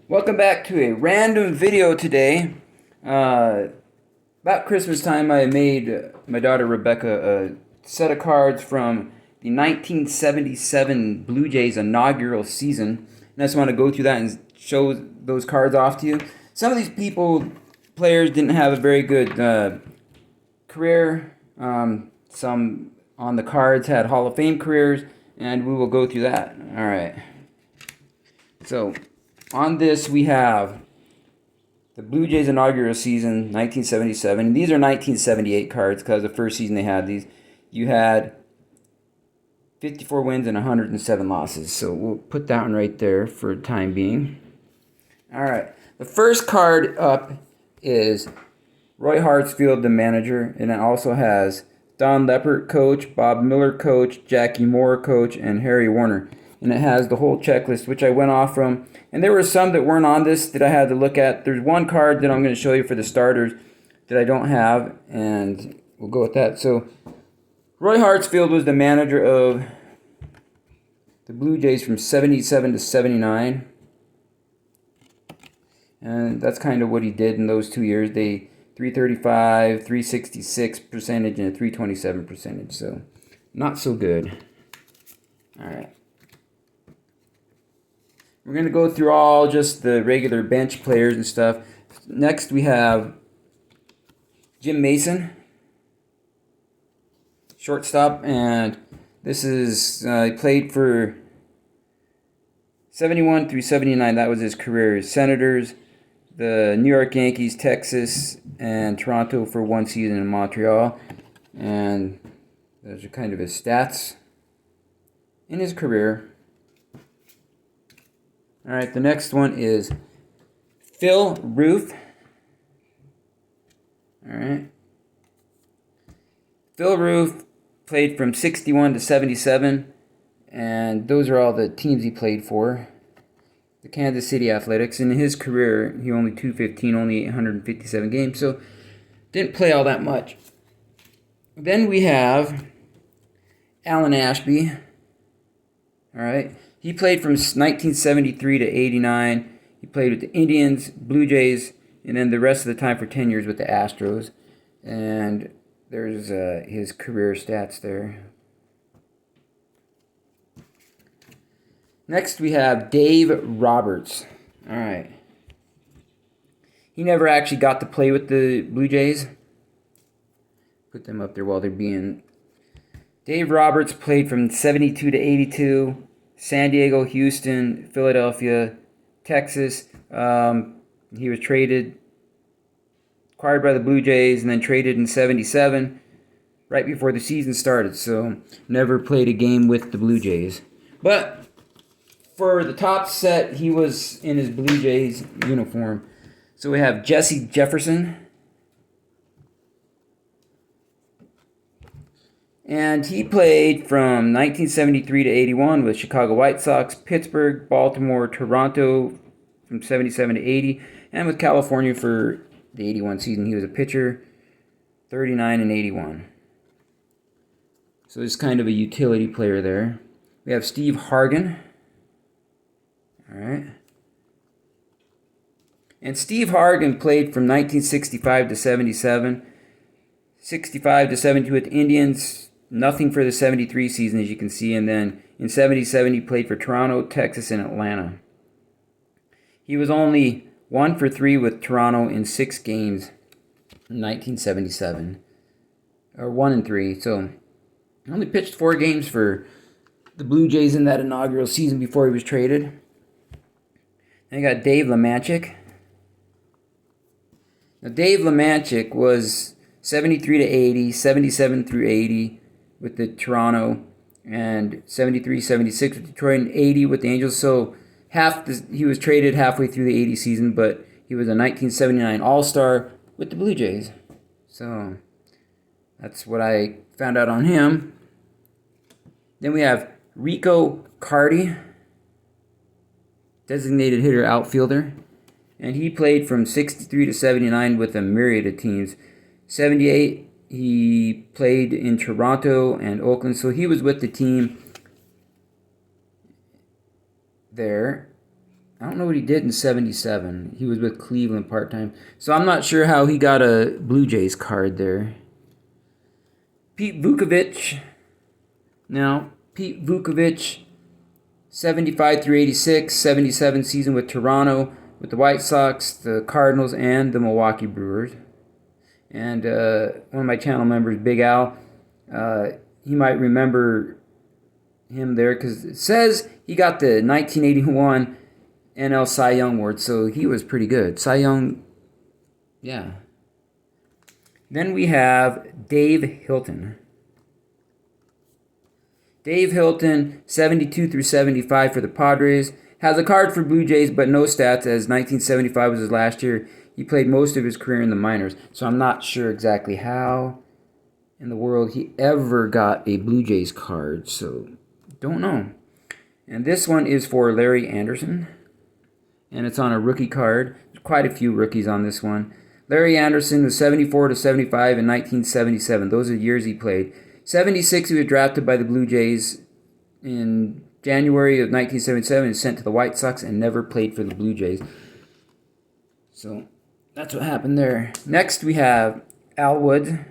Welcome back to a random video today. About Christmas time, I made my daughter Rebecca a set of cards from the 1977 Blue Jays inaugural season. And I just want to go through that and show those cards off to you. Some of these players didn't have a very good career. Some on the cards had Hall of Fame careers, and we will go through that. All right. So on this, we have the Blue Jays inaugural season, 1977. These are 1978 cards because the first season they had these. You had 54 wins and 107 losses. So we'll put that one right there for the time being. All right. The first card up is Roy Hartsfield, the manager, and it also has Don Leppert, coach, Bob Miller, coach, Jackie Moore, coach, and Harry Warner. And it has the whole checklist, which I went off from. And there were some that weren't on this that I had to look at. There's one card that I'm going to show you for the starters that I don't have, and we'll go with that. So Roy Hartsfield was the manager of the Blue Jays from 77 to 79. And that's kind of what he did in those 2 years. They 335, 366 percentage, and a 327 percentage. So not so good. All right. We're going to go through all just the regular bench players and stuff. Next, we have Jim Mason, shortstop, and this is, he played for 71 through 79. That was his career. Senators, the New York Yankees, Texas, and Toronto for one season in Montreal. And those are kind of his stats in his career. All right, the next one is Phil Ruth. All right. Phil Ruth played from 61 to 77, and those are all the teams he played for. The Kansas City Athletics. In his career, he only 215, only 857 games, so didn't play all that much. Then we have Alan Ashby. All right. He played from 1973 to 89. He played with the Indians, Blue Jays, and then the rest of the time for 10 years with the Astros. And there's his career stats there. Next, we have Dave Roberts. All right. He never actually got to play with the Blue Jays. Put them up there while they're being... Dave Roberts played from 72 to 82. San Diego, Houston, Philadelphia, Texas. He was acquired by the Blue Jays, and then traded in 77, right before the season started. So never played a game with the Blue Jays. But for the top set, he was in his Blue Jays uniform. So we have Jesse Jefferson. And he played from 1973 to 81 with Chicago White Sox, Pittsburgh, Baltimore, Toronto from 77 to 80, and with California for the 81 season. He was a pitcher, 39 and 81. So he's kind of a utility player there. We have Steve Hargan. All right. And Steve Hargan played from 1965 to 77, 65 to 72 with the Indians. Nothing for the 73 season, as you can see. And then in 77, he played for Toronto, Texas, and Atlanta. He was only 1 for 3 with Toronto in 6 games in 1977. Or 1 and 3. So he only pitched 4 games for the Blue Jays in that inaugural season before he was traded. Then you got Dave Lemanchik. Now, Dave Lemanchik was 73 to 80, 77 through 80. With the Toronto, and 73, 76 with Detroit, and 80 with the Angels. So he was traded halfway through the 80 season, but he was a 1979 All-Star with the Blue Jays. So that's what I found out on him. Then we have Rico Carty, designated hitter, outfielder, and he played from 63 to 79 with a myriad of teams. 78. He played in Toronto and Oakland, so he was with the team there I don't know what he did in 77. He was with Cleveland part-time. So I'm not sure how he got a Blue Jays card there. Pete Vukovich. Now, Pete Vukovich, 75 through 86, 77 season with Toronto, with the White Sox, the Cardinals, and the Milwaukee Brewers. And one of my channel members, Big Al, he might remember him there because it says he got the 1981 NL Cy Young Award, so he was pretty good. Cy Young, yeah. Then we have Dave Hilton. Dave Hilton, 72 through 75 for the Padres. Has a card for Blue Jays, but no stats, as 1975 was his last year. He played most of his career in the minors, so I'm not sure exactly how in the world he ever got a Blue Jays card, so don't know. And this one is for Larry Anderson, and it's on a rookie card. There's quite a few rookies on this one. Larry Anderson was 74 to 75 in 1977. Those are the years he played. 76, he was drafted by the Blue Jays in January of 1977 and sent to the White Sox and never played for the Blue Jays. So that's what happened there. Next, we have Al Wood.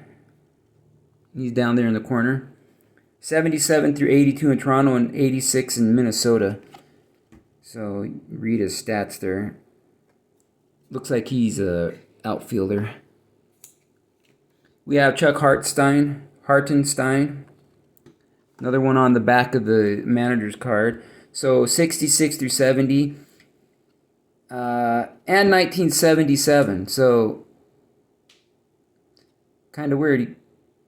He's down there in the corner. 77 through 82 in Toronto and 86 in Minnesota. So read his stats there. Looks like he's a outfielder. We have Chuck Hartenstein. Another one on the back of the manager's card. So 66 through 70. And 1977. So kind of weird. He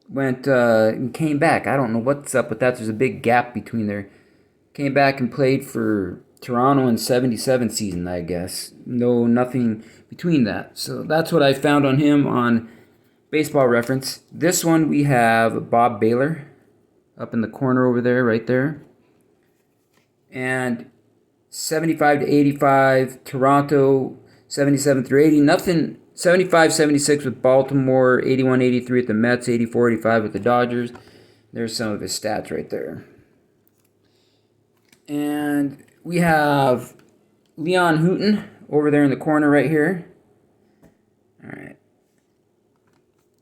went and came back. I don't know what's up with that. There's a big gap between there. Came back and played for Toronto in 77 season, I guess. No, nothing between that. So that's what I found on him on Baseball Reference. This one we have Bob Baylor up in the corner over there, right there. And 75 to 85, Toronto, 77 through 80. Nothing, 75, 76 with Baltimore, 81, 83 at the Mets, 84, 85 with the Dodgers. There's some of his stats right there. And we have Leon Houghton over there in the corner right here. All right.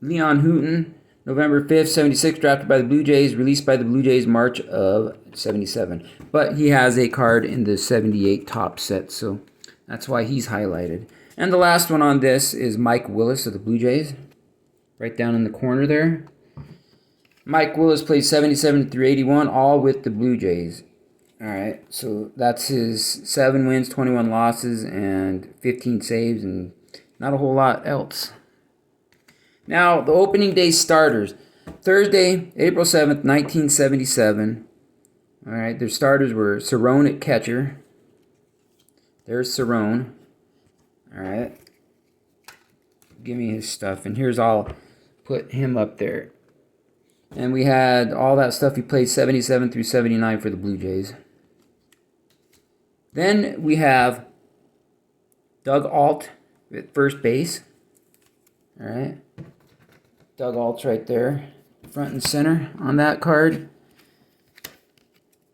Leon Houghton, November 5th, 76, drafted by the Blue Jays, released by the Blue Jays March of 77. But he has a card in the 78 top set, so that's why he's highlighted. And the last one on this is Mike Willis of the Blue Jays, right down in the corner there. Mike Willis played 77 through 81, all with the Blue Jays. All right, so that's his 7 wins, 21 losses, and 15 saves, and not a whole lot else. Now, the opening day starters. Thursday, April 7th, 1977. All right, their starters were Cerrone at catcher. There's Cerrone. All right. Give me his stuff, and here's I'll put him up there. And we had all that stuff. He played 77 through 79 for the Blue Jays. Then we have Doug Alt at first base. All right. Doug Alt's right there, front and center on that card.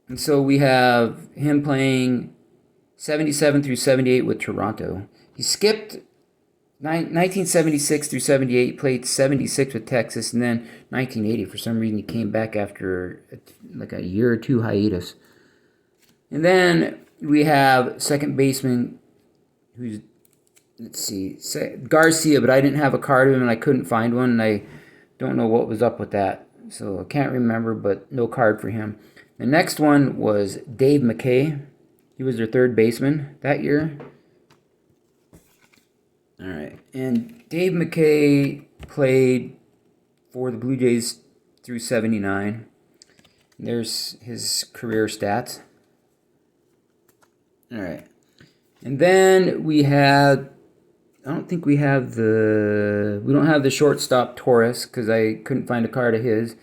And so we have him playing 77 through 78 with Toronto. He skipped 1976 through 78, played 76 with Texas, and then 1980, for some reason, he came back after like a year or two hiatus. And then we have second baseman who's, let's see, Garcia, but I didn't have a card of him and I couldn't find one, and I don't know what was up with that. So I can't remember, but no card for him. The next one was Dave McKay. He was their third baseman that year. All right. And Dave McKay played for the Blue Jays through 79. There's his career stats. All right. And then we had, I don't think we have we don't have the shortstop Torres because I couldn't find a card of his.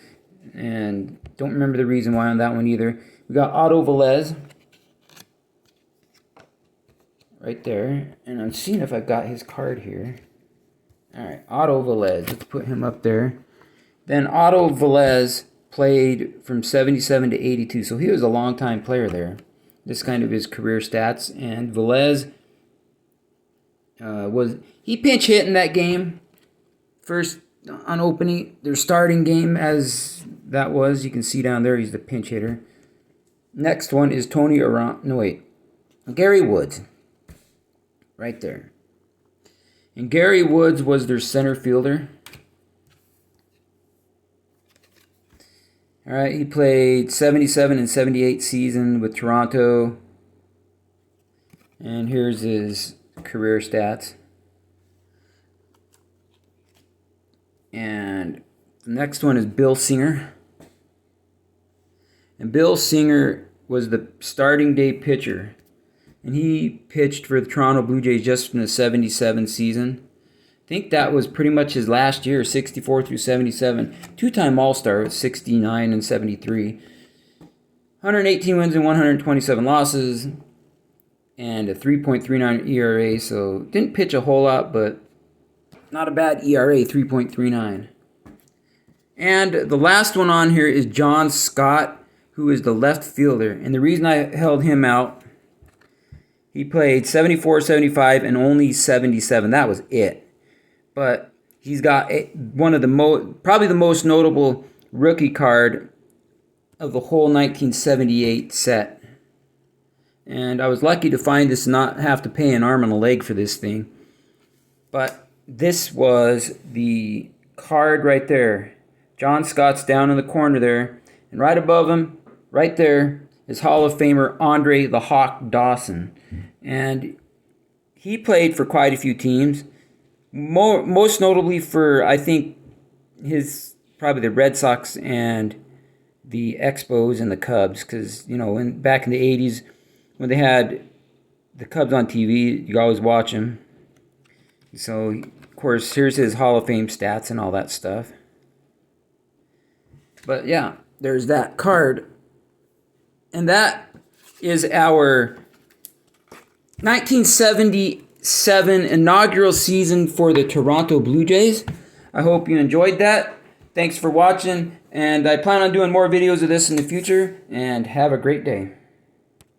And don't remember the reason why on that one either. We got Otto Velez right there. And I'm seeing if I've got his card here. All right, Otto Velez. Let's put him up there. Then Otto Velez played from 77 to 82. So he was a long-time player there. This kind of his career stats. And Velez he pinch hit in that game. First on opening, their starting game as that was. You can see down there he's the pinch hitter. Next one is Gary Woods. Right there. And Gary Woods was their center fielder. All right, he played 77 and 78 season with Toronto. And here's his career stats. And the next one is Bill Singer. And Bill Singer was the starting day pitcher. And he pitched for the Toronto Blue Jays just in the 77 season. I think that was pretty much his last year, 64 through 77. Two-time All-Star with 69 and 73. 118 wins and 127 losses. And a 3.39 ERA, so didn't pitch a whole lot, but not a bad ERA, 3.39. And the last one on here is John Scott, who is the left fielder. And the reason I held him out, he played 74, 75, and only 77. That was it. But he's got one of the probably the most notable rookie card of the whole 1978 set. And I was lucky to find this and not have to pay an arm and a leg for this thing. But this was the card right there. John Scott's down in the corner there. And right above him, right there, is Hall of Famer Andre the Hawk Dawson. And he played for quite a few teams. Most notably for, I think, probably the Red Sox and the Expos and the Cubs. Because, back in the 80s, when they had the Cubs on TV, you always watch them. So, of course, here's his Hall of Fame stats and all that stuff. But, yeah, there's that card. And that is our 1977 inaugural season for the Toronto Blue Jays. I hope you enjoyed that. Thanks for watching. And I plan on doing more videos of this in the future. And have a great day.